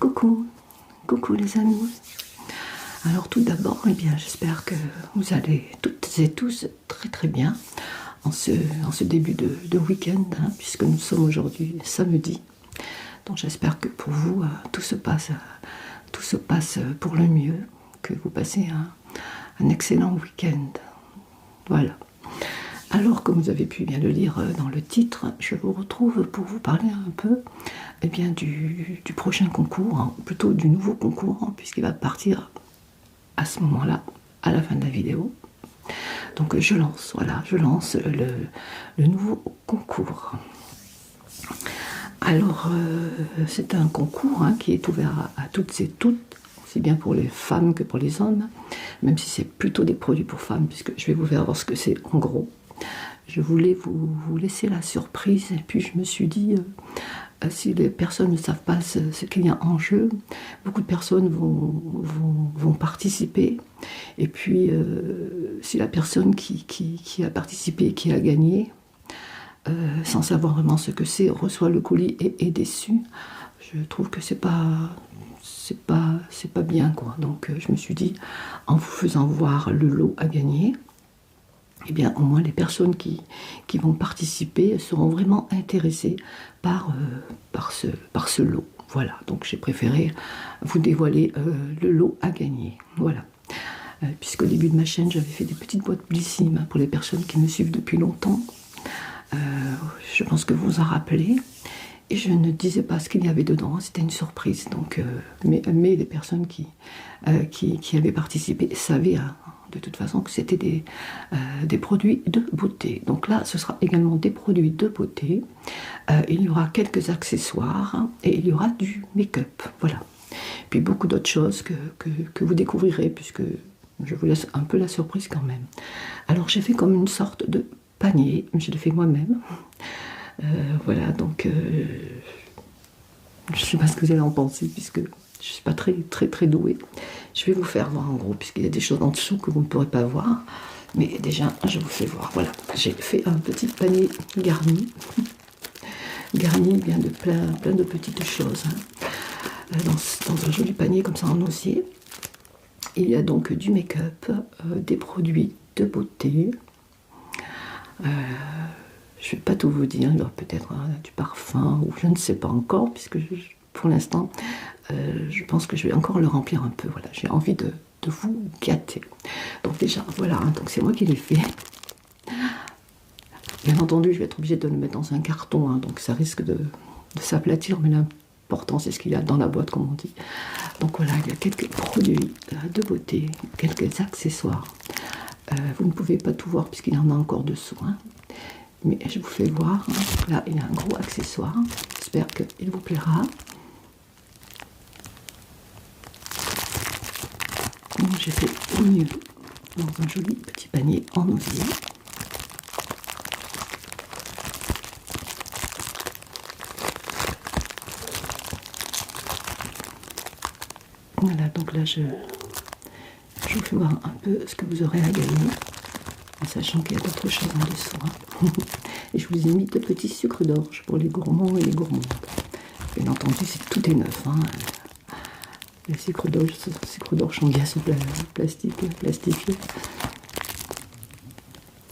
Coucou, coucou les amis. Alors tout d'abord, j'espère que vous allez toutes et tous très très bien en ce début de week-end, puisque nous sommes aujourd'hui samedi. Donc j'espère que pour vous, tout se passe pour le mieux, que vous passez un excellent week-end. Voilà. Alors, comme vous avez pu bien le lire dans le titre, je vous retrouve pour vous parler un peu du prochain concours, plutôt du nouveau concours, puisqu'il va partir à ce moment-là, à la fin de la vidéo. Donc je lance le nouveau concours. Alors, c'est un concours qui est ouvert à toutes et toutes, aussi bien pour les femmes que pour les hommes, même si c'est plutôt des produits pour femmes, puisque je vais vous faire voir ce que c'est en gros. Je voulais vous laisser la surprise, et puis je me suis dit, si les personnes ne savent pas ce qu'il y a en jeu, beaucoup de personnes vont participer, et puis si la personne qui a participé, qui a gagné, sans savoir vraiment ce que c'est, reçoit le colis et est déçu, je trouve que c'est pas bien, quoi. Donc je me suis dit, en vous faisant voir le lot à gagner, eh bien, au moins les personnes qui vont participer seront vraiment intéressées par ce lot. Voilà, donc j'ai préféré vous dévoiler le lot à gagner. Voilà. Puisqu'au début de ma chaîne, j'avais fait des petites boîtes Blissim pour les personnes qui me suivent depuis longtemps. Je pense que vous vous en rappelez. Et je ne disais pas ce qu'il y avait dedans, c'était une surprise. Donc, mais les personnes qui avaient participé savaient de toute façon que c'était des produits de beauté. Donc là, ce sera également des produits de beauté. Il y aura quelques accessoires et il y aura du make-up. Voilà. Puis beaucoup d'autres choses que vous découvrirez, puisque je vous laisse un peu la surprise quand même. Alors j'ai fait comme une sorte de panier, je l'ai fait moi-même. Voilà, donc je ne sais pas ce que vous allez en penser, puisque je ne suis pas très douée. Je vais vous faire voir en gros, puisqu'il y a des choses en dessous que vous ne pourrez pas voir. Mais déjà, je vous fais voir. Voilà, j'ai fait un petit panier garni. Garni bien de plein de petites choses. Dans un joli panier comme ça en osier. Il y a donc du make-up, des produits de beauté. Je ne vais pas tout vous dire, il y aura peut-être du parfum, ou je ne sais pas encore, puisque pour l'instant, je pense que je vais encore le remplir un peu. Voilà, j'ai envie de vous gâter. Donc déjà, voilà, donc c'est moi qui l'ai fait. Bien entendu, je vais être obligée de le mettre dans un carton, donc ça risque de s'aplatir, mais l'important, c'est ce qu'il y a dans la boîte, comme on dit. Donc voilà, il y a quelques produits de beauté, quelques accessoires. Vous ne pouvez pas tout voir, puisqu'il y en a encore dessous, mais je vous fais voir. Là, il y a un gros accessoire. J'espère qu'il vous plaira. Donc, j'ai fait au mieux dans un joli petit panier en osier. Voilà, donc là, je vous fais voir un peu ce que vous aurez à gagner, en sachant qu'il y a d'autres choses en dessous. Et je vous ai mis de petits sucres d'orge pour les gourmands et les gourmandes. Bien entendu, tout est neuf. Les sucres d'orge sont bien sous plastifiés.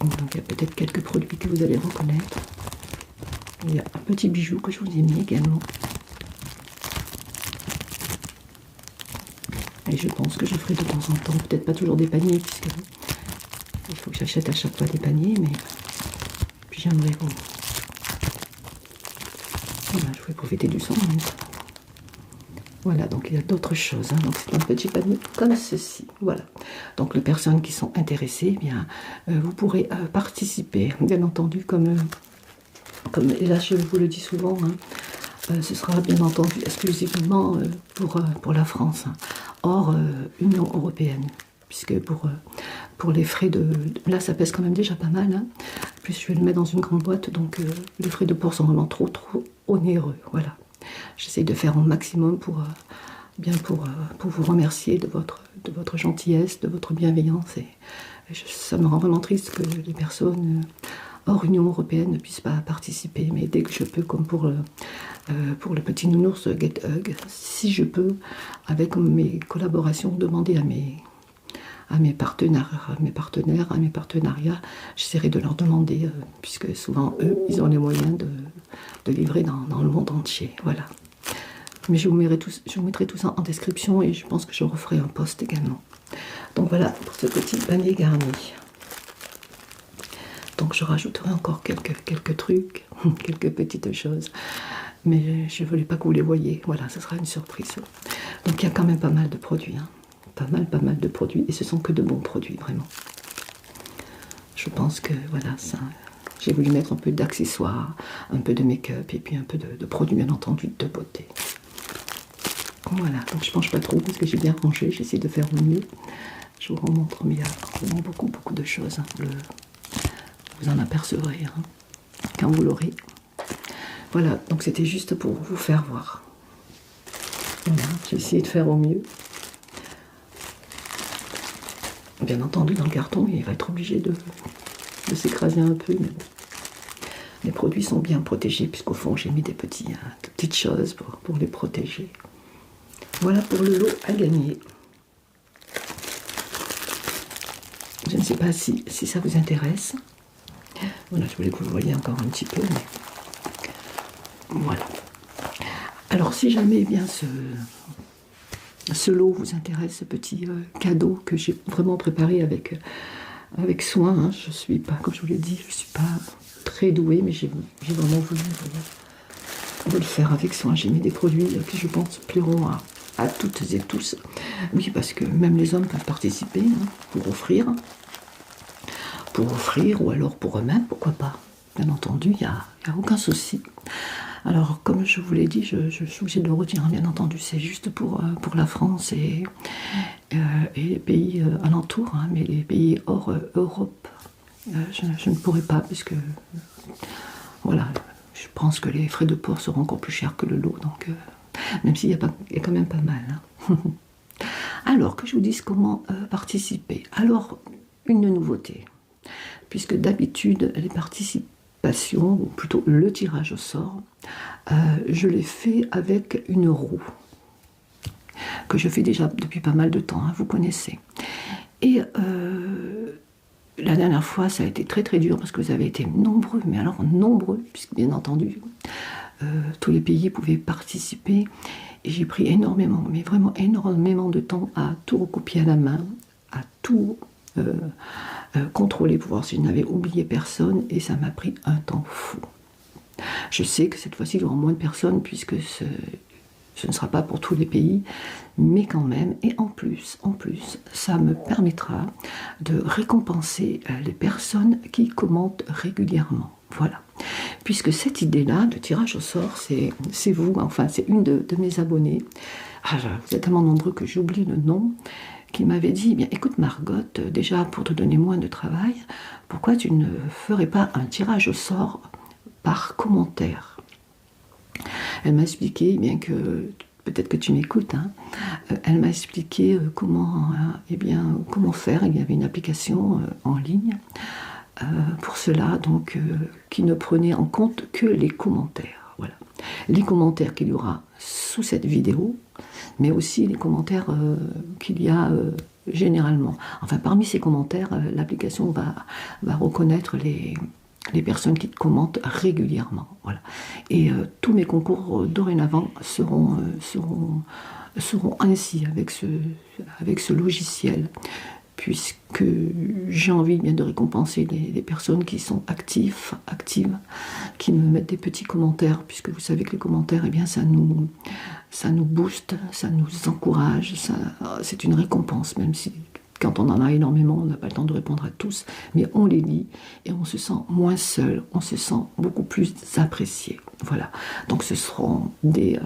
Donc il y a peut-être quelques produits que vous allez reconnaître. Il y a un petit bijou que je vous ai mis également. Et je pense que je ferai de temps en temps, peut-être pas toujours des paniers, puisque il faut que j'achète à chaque fois des paniers, mais puis j'aimerais vous. Voilà, je voulais profiter du son. Voilà, donc il y a d'autres choses. Donc c'est un petit panier comme ceci. Voilà. Donc les personnes qui sont intéressées, vous pourrez participer. Bien entendu, comme et là je vous le dis souvent, ce sera bien entendu exclusivement pour la France, hors Union européenne. Puisque pour les frais là, ça pèse quand même déjà pas mal. Puis je vais le mettre dans une grande boîte, donc les frais de port sont vraiment trop onéreux. Voilà. J'essaie de faire au maximum pour vous remercier de votre gentillesse, de votre bienveillance. Et ça me rend vraiment triste que les personnes hors Union européenne ne puissent pas participer. Mais dès que je peux, comme pour le petit nounours Get Hug, si je peux, avec mes collaborations, demander à mes partenaires, à mes partenariats, j'essaierai de leur demander, puisque souvent eux, ils ont les moyens de livrer dans le monde entier. Voilà. Mais je vous mettrai tout ça en description et je pense que je referai un post également. Donc voilà pour ce petit panier garni. Donc je rajouterai encore quelques trucs, quelques petites choses. Mais je ne voulais pas que vous les voyiez. Voilà, ce sera une surprise. Donc il y a quand même pas mal de produits. Hein. Pas mal de produits. Et ce sont que de bons produits, vraiment. Je pense que voilà, ça. J'ai voulu mettre un peu d'accessoires, un peu de make-up et puis un peu de produits, bien entendu, de beauté. Voilà, donc je ne mange pas trop parce que j'ai bien rangé, j'essaie de faire au mieux. Je vous remontre, mais il y a vraiment beaucoup de choses. Hein. Vous en apercevrez hein, quand vous l'aurez. Voilà, donc c'était juste pour vous faire voir. Voilà, j'ai essayé de faire au mieux. Bien entendu, dans le carton, il va être obligé de s'écraser un peu, mais bon. Les produits sont bien protégés, puisqu'au fond, j'ai mis des petites choses pour les protéger. Voilà pour le lot à gagner. Je ne sais pas si ça vous intéresse. Voilà, je voulais que vous voyiez encore un petit peu. Mais... Voilà. Alors, si jamais eh bien, ce lot vous intéresse, ce petit cadeau que j'ai vraiment préparé avec soin, hein, je suis pas, comme je vous l'ai dit, je ne suis pas très douée, mais j'ai vraiment voulu le faire avec soin. J'ai mis des produits qui, je pense, plairont à toutes et tous. Oui, parce que même les hommes peuvent participer hein, pour offrir ou alors pour eux-mêmes, pourquoi pas. Bien entendu, il n'y a aucun souci. Alors, comme je vous l'ai dit, je suis obligée de le redire, hein, bien entendu, c'est juste pour la France et les pays alentours, hein, mais les pays hors Europe, je ne pourrai pas, puisque, voilà, je pense que les frais de port seront encore plus chers que le lot, donc, même s'il y a quand même pas mal. Hein. Alors, que je vous dise comment participer. Alors, une nouveauté, puisque d'habitude, les participations, ou plutôt le tirage au sort, je l'ai fait avec une roue, que je fais déjà depuis pas mal de temps, hein, vous connaissez. Et la dernière fois, ça a été très dur, parce que vous avez été nombreux, mais alors nombreux, puisque bien entendu, tous les pays pouvaient participer, et j'ai pris énormément, mais vraiment énormément de temps à tout recopier à la main, à tout contrôler pour voir si je n'avais oublié personne, et ça m'a pris un temps fou. Je sais que cette fois-ci, il y aura moins de personnes, puisque ce ne sera pas pour tous les pays, mais quand même, et en plus, ça me permettra de récompenser les personnes qui commentent régulièrement. Voilà. Puisque cette idée-là de tirage au sort, c'est vous, enfin, c'est une de mes abonnées. Ah, vous êtes tellement nombreux que j'oublie le nom, qui m'avait dit, eh bien, écoute Margotte, déjà pour te donner moins de travail, pourquoi tu ne ferais pas un tirage au sort par commentaire? Elle m'a expliqué, eh bien que peut-être que tu m'écoutes, hein, elle m'a expliqué comment faire. Il y avait une application en ligne pour cela, donc qui ne prenait en compte que les commentaires. Voilà. Les commentaires qu'il y aura sous cette vidéo, mais aussi les commentaires qu'il y a généralement. Enfin, parmi ces commentaires, l'application va reconnaître les personnes qui commentent régulièrement. Voilà. Et tous mes concours dorénavant seront ainsi avec ce logiciel, puisque j'ai envie bien de récompenser les personnes qui sont actives, qui me mettent des petits commentaires, puisque vous savez que les commentaires, eh bien, ça nous booste, ça nous encourage, c'est une récompense, même si quand on en a énormément, on n'a pas le temps de répondre à tous, mais on les lit et on se sent moins seul, on se sent beaucoup plus apprécié. Voilà, donc ce seront des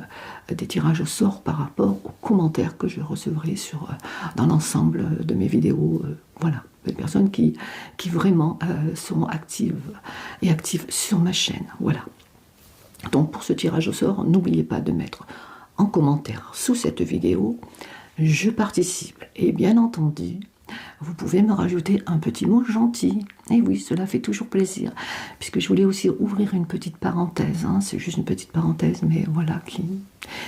tirages au sort par rapport aux commentaires que je recevrai dans l'ensemble de mes vidéos. Voilà, des personnes qui vraiment seront actives sur ma chaîne. Voilà. Donc pour ce tirage au sort, n'oubliez pas de mettre en commentaire sous cette vidéo « Je participe ». Et bien entendu, vous pouvez me rajouter un petit mot gentil. Et oui, cela fait toujours plaisir. Puisque je voulais aussi ouvrir une petite parenthèse, hein, c'est juste une petite parenthèse, mais voilà,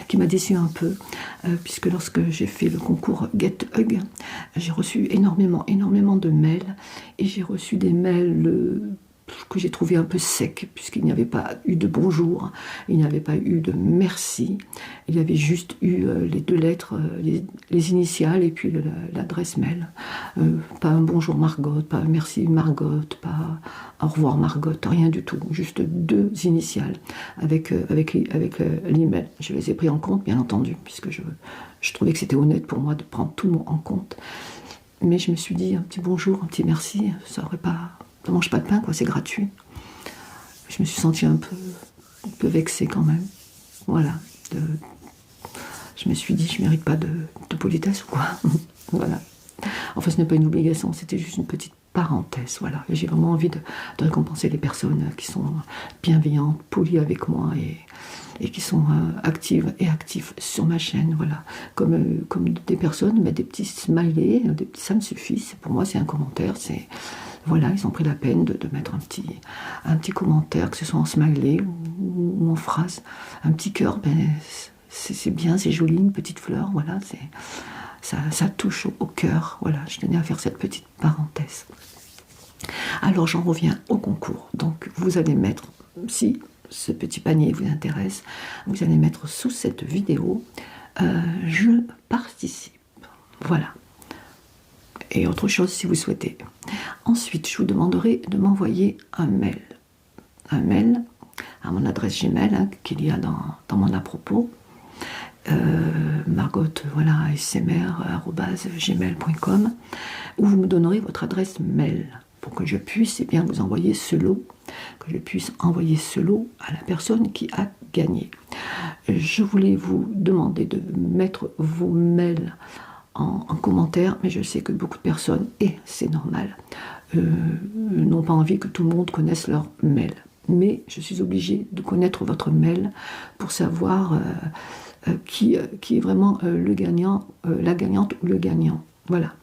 qui m'a déçu un peu. Puisque lorsque j'ai fait le concours Get Hug, j'ai reçu énormément de mails. Et j'ai reçu des mails que j'ai trouvé un peu sec, puisqu'il n'y avait pas eu de bonjour, il n'y avait pas eu de merci, il y avait juste eu les deux lettres, les initiales et puis l'adresse mail. Pas un bonjour Margot, pas un merci Margot, pas au revoir Margot, rien du tout, juste deux initiales avec l'email. Je les ai pris en compte, bien entendu, puisque je trouvais que c'était honnête pour moi de prendre tout le monde en compte. Mais je me suis dit, un petit bonjour, un petit merci, ça aurait pas... Ça mange pas de pain, quoi, c'est gratuit. Je me suis sentie un peu vexée quand même. Voilà. Je me suis dit, je mérite pas de politesse ou quoi. Voilà. Enfin, ce n'est pas une obligation, c'était juste une petite parenthèse. Voilà. Et j'ai vraiment envie de récompenser les personnes qui sont bienveillantes, polies avec moi et qui sont actives et actifs sur ma chaîne. Voilà. Comme des personnes, mais des petits smileys, ça me suffit. Pour moi, c'est un commentaire, c'est... Voilà, ils ont pris la peine de mettre un petit commentaire, que ce soit en smiley ou en phrase. Un petit cœur, ben, c'est bien, c'est joli, une petite fleur, voilà, ça touche au cœur. Voilà, je tenais à faire cette petite parenthèse. Alors, j'en reviens au concours. Donc, vous allez mettre, si ce petit panier vous intéresse, vous allez mettre sous cette vidéo « Je participe ». Voilà. Et autre chose si vous souhaitez. Ensuite, je vous demanderai de m'envoyer un mail. Un mail à mon adresse Gmail, hein, qu'il y a dans mon à propos. Margot, voilà, smr@gmail.com, où vous me donnerez votre adresse mail pour que je puisse bien vous envoyer ce lot, que je puisse envoyer ce lot à la personne qui a gagné. Je voulais vous demander de mettre vos mails en commentaire, mais je sais que beaucoup de personnes, et c'est normal, n'ont pas envie que tout le monde connaisse leur mail. Mais je suis obligée de connaître votre mail pour savoir qui est vraiment le gagnant, la gagnante ou le gagnant. Voilà.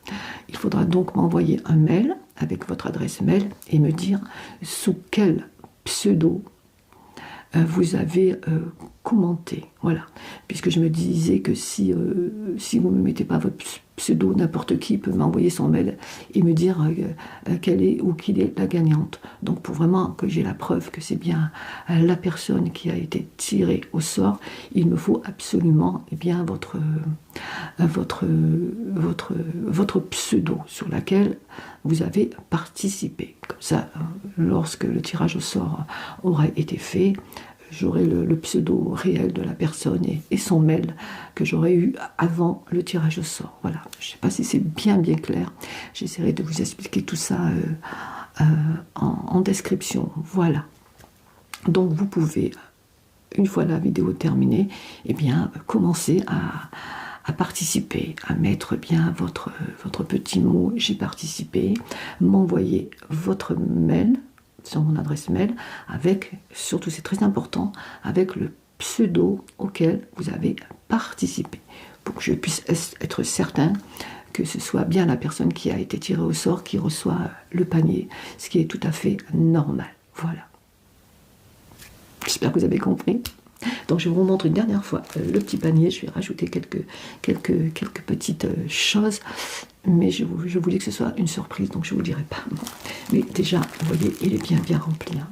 Il faudra donc m'envoyer un mail avec votre adresse mail et me dire sous quel pseudo vous avez commenté, voilà. Puisque je me disais que si vous ne me mettez pas votre pseudo, n'importe qui peut m'envoyer son mail et me dire quelle est ou qui est la gagnante. Donc pour vraiment que j'ai la preuve que c'est bien la personne qui a été tirée au sort, il me faut absolument bien votre pseudo sur laquelle vous avez participé. Comme ça, lorsque le tirage au sort aura été fait, j'aurai le pseudo réel de la personne et son mail que j'aurais eu avant le tirage au sort. Voilà, je ne sais pas si c'est bien clair. J'essaierai de vous expliquer tout ça en description. Voilà. Donc vous pouvez, une fois la vidéo terminée, eh bien, commencer à participer, à mettre bien votre petit mot « J'ai participé », m'envoyer votre mail sur mon adresse mail, avec, surtout c'est très important, avec le pseudo auquel vous avez participé, pour que je puisse être certain que ce soit bien la personne qui a été tirée au sort qui reçoit le panier, ce qui est tout à fait normal. Voilà. J'espère que vous avez compris. Donc je vous montre une dernière fois le petit panier, je vais rajouter quelques petites choses, mais je voulais que ce soit une surprise, donc je ne vous le dirai pas. Mais déjà, vous voyez, il est bien rempli. Hein.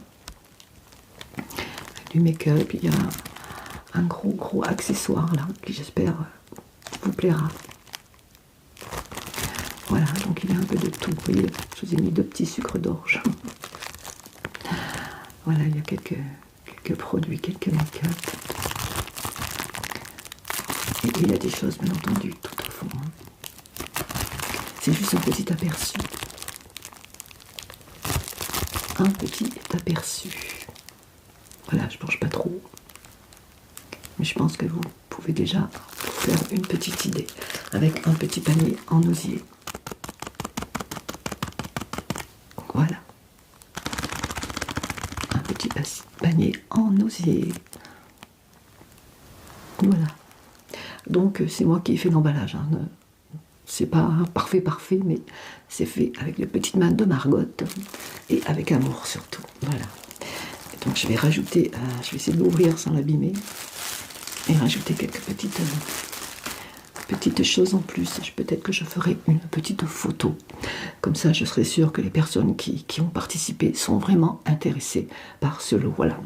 Du make-up, il y a un gros accessoire là, qui j'espère vous plaira. Voilà, donc il y a un peu de tout. Vous voyez, je vous ai mis 2 petits sucres d'orge. Voilà, il y a quelques produits, quelques make-up. Et il y a des choses, bien entendu, tout au fond. C'est juste un petit aperçu. Un petit aperçu. Voilà, je ne mange pas trop. Mais je pense que vous pouvez déjà faire une petite idée avec un petit panier en osier. Voilà. Un petit panier en osier. Voilà. Donc c'est moi qui ai fait l'emballage. Hein. c'est pas parfait, mais c'est fait avec les petites mains de Margot et avec amour surtout. Voilà. Et donc je vais rajouter, je vais essayer de l'ouvrir sans l'abîmer et rajouter quelques petites choses en plus. Peut-être que je ferai une petite photo. Comme ça, je serai sûre que les personnes qui ont participé sont vraiment intéressées par ce lot. Voilà,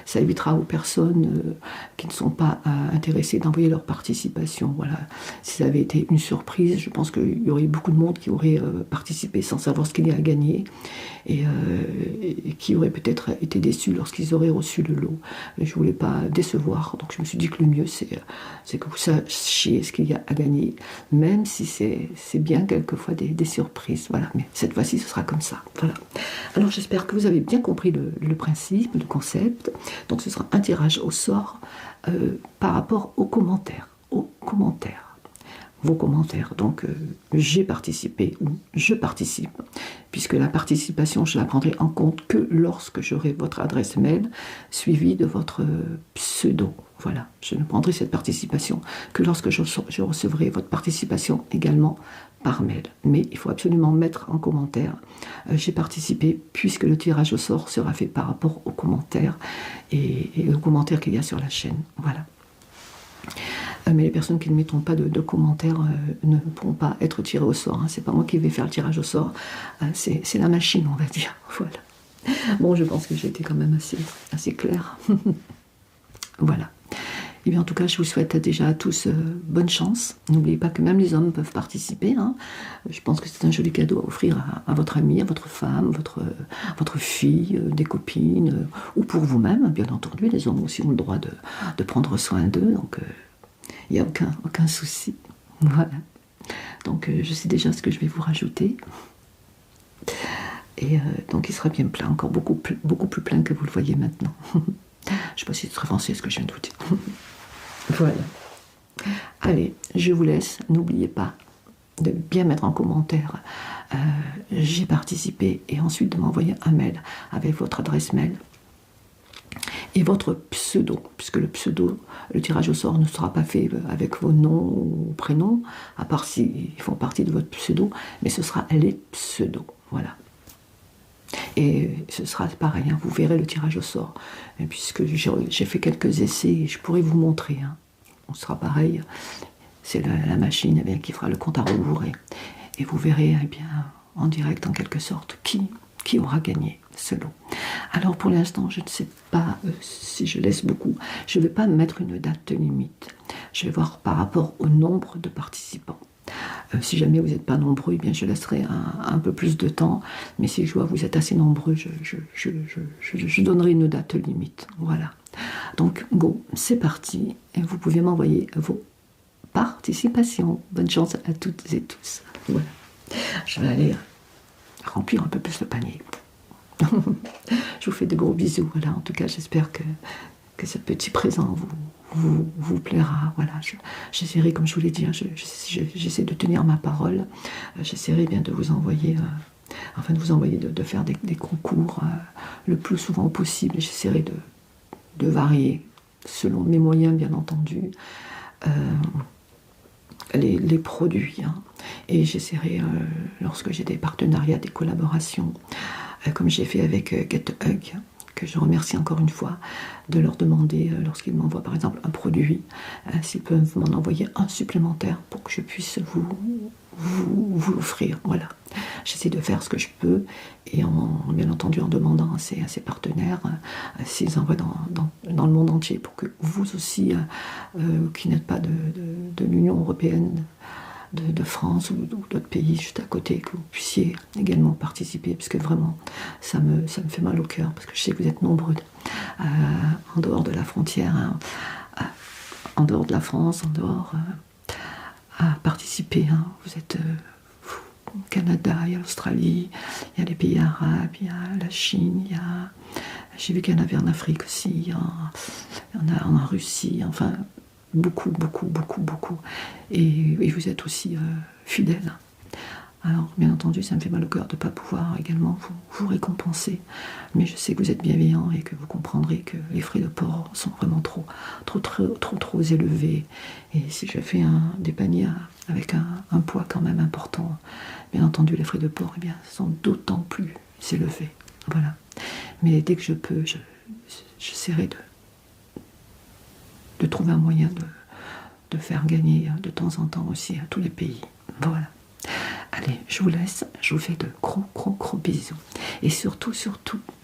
ça évitera aux personnes qui ne sont pas intéressées d'envoyer leur participation. Voilà, si ça avait été une surprise, je pense qu'il y aurait beaucoup de monde qui aurait participé sans savoir ce qu'il y a à gagner et qui aurait peut-être été déçus lorsqu'ils auraient reçu le lot. Mais je ne voulais pas décevoir, donc je me suis dit que le mieux, c'est que vous sachiez ce qu'il y a à gagner, même si c'est bien quelquefois des surprises. Voilà, mais cette fois-ci, ce sera comme ça. Voilà. Alors, j'espère que vous avez bien compris le principe, le concept. Donc, ce sera un tirage au sort par rapport aux commentaires. Vos commentaires. Donc, j'ai participé ou je participe, puisque la participation, je la prendrai en compte que lorsque j'aurai votre adresse mail suivie de votre pseudo. Voilà, je ne prendrai cette participation que lorsque je recevrai votre participation également par mail. Mais il faut absolument mettre en commentaire j'ai participé, puisque le tirage au sort sera fait par rapport aux commentaires et aux commentaires qu'il y a sur la chaîne. Voilà. Mais les personnes qui ne mettront pas de commentaires ne pourront pas être tirées au sort. Hein. C'est pas moi qui vais faire le tirage au sort, c'est la machine, on va dire. Voilà. Bon, je pense que j'ai été quand même assez claire. Voilà. Et bien, en tout cas, je vous souhaite déjà à tous bonne chance. N'oubliez pas que même les hommes peuvent participer. Hein. Je pense que c'est un joli cadeau à offrir à votre ami, à votre femme, votre fille, des copines, ou pour vous-même, bien entendu. Les hommes aussi ont le droit de prendre soin d'eux, donc il n'y a aucun souci. Voilà. Donc, je sais déjà ce que je vais vous rajouter. Et donc, il sera bien plein, encore beaucoup plus plein que vous le voyez maintenant. Je ne sais pas si c'est très français ce que je viens de vous dire. Voilà. Allez, je vous laisse. N'oubliez pas de bien mettre en commentaire j'ai participé et ensuite de m'envoyer un mail avec votre adresse mail et votre pseudo, puisque le pseudo, le tirage au sort ne sera pas fait avec vos noms ou prénoms, à part s'ils font partie de votre pseudo, mais ce sera les pseudos. Voilà. Et ce sera pareil, hein, vous verrez le tirage au sort. Et puisque j'ai fait quelques essais, je pourrais vous montrer. Hein. On sera pareil, c'est la machine qui fera le compte à rebours. Et vous verrez bien, en direct, en quelque sorte, qui aura gagné ce lot. Alors pour l'instant, je ne sais pas si je laisse beaucoup. Je ne vais pas mettre une date limite. Je vais voir par rapport au nombre de participants. Si jamais vous n'êtes pas nombreux, eh bien je laisserai un peu plus de temps. Mais si je vois que vous êtes assez nombreux, je donnerai une date limite. Voilà. Donc, go, c'est parti. Et vous pouvez m'envoyer vos participations. Bonne chance à toutes et tous. Voilà. Je vais aller remplir un peu plus le panier. Je vous fais de gros bisous. Voilà. En tout cas, j'espère que ce petit présent vous plaira. Voilà, j'essaierai, comme je vous l'ai dit, hein, j'essaie de tenir ma parole. J'essaierai bien de vous envoyer, de faire des concours le plus souvent possible. J'essaierai de varier, selon mes moyens, bien entendu, les produits. Hein. Et j'essaierai, lorsque j'ai des partenariats, des collaborations, comme j'ai fait avec GetHug, que je remercie encore une fois, de leur demander, lorsqu'ils m'envoient par exemple un produit, s'ils peuvent m'en envoyer un supplémentaire pour que je puisse vous l'offrir. Voilà. J'essaie de faire ce que je peux et bien entendu en demandant à ces partenaires s'ils envoient dans le monde entier pour que vous aussi, qui n'êtes pas de l'Union européenne, de France ou d'autres pays juste à côté, que vous puissiez également participer, parce que vraiment ça me fait mal au cœur, parce que je sais que vous êtes nombreux en dehors de la frontière, hein, en dehors de la France, en dehors à participer. Hein. Vous êtes au Canada, il y a l'Australie, il y a les pays arabes, il y a la Chine, j'ai vu qu'il y en avait en Afrique aussi, il y en a en Russie, enfin beaucoup. Et vous êtes aussi fidèles. Alors, bien entendu, ça me fait mal au cœur de ne pas pouvoir également vous récompenser. Mais je sais que vous êtes bienveillants et que vous comprendrez que les frais de port sont vraiment trop élevés. Et si je fais des paniers avec un poids quand même important. Bien entendu, les frais de port, eh bien, sont d'autant plus élevés. Voilà. Mais dès que je peux, j'essaierai de trouver un moyen de faire gagner de temps en temps aussi à tous les pays. Voilà. Allez, je vous laisse. Je vous fais de gros bisous. Et surtout,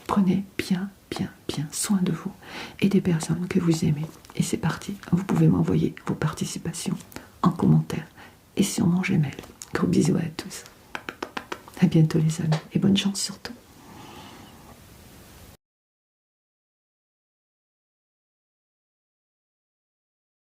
prenez bien soin de vous et des personnes que vous aimez. Et c'est parti. Vous pouvez m'envoyer vos participations en commentaire et sur mon Gmail. Gros bisous à tous. À bientôt les amis et bonne chance surtout.